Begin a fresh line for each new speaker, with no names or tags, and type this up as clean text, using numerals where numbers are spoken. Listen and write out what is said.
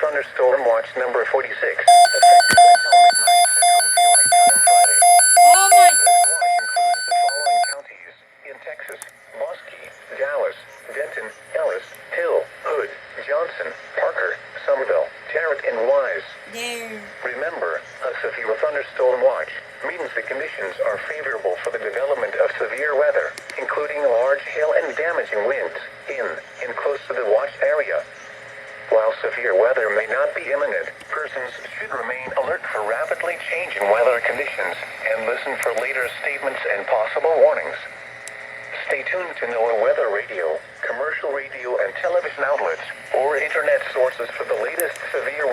Thunderstorm Watch number 46, effective until midnight Central Daylight Time Friday.
Oh my!
This watch includes the following counties in Texas: Bosque, Dallas, Denton, Ellis, Hill, Hood, Johnson, Parker, Somerville, Tarrant, and Wise.
There.
Remember, a severe thunderstorm watch means the conditions are favorable for the development of severe weather, including large hail and damaging winds in and close to the watch area. While severe weather may not be imminent, persons should remain alert for rapidly changing weather conditions and listen for later statements and possible warnings. Stay tuned to NOAA weather radio, commercial radio and television outlets, or internet sources for the latest severe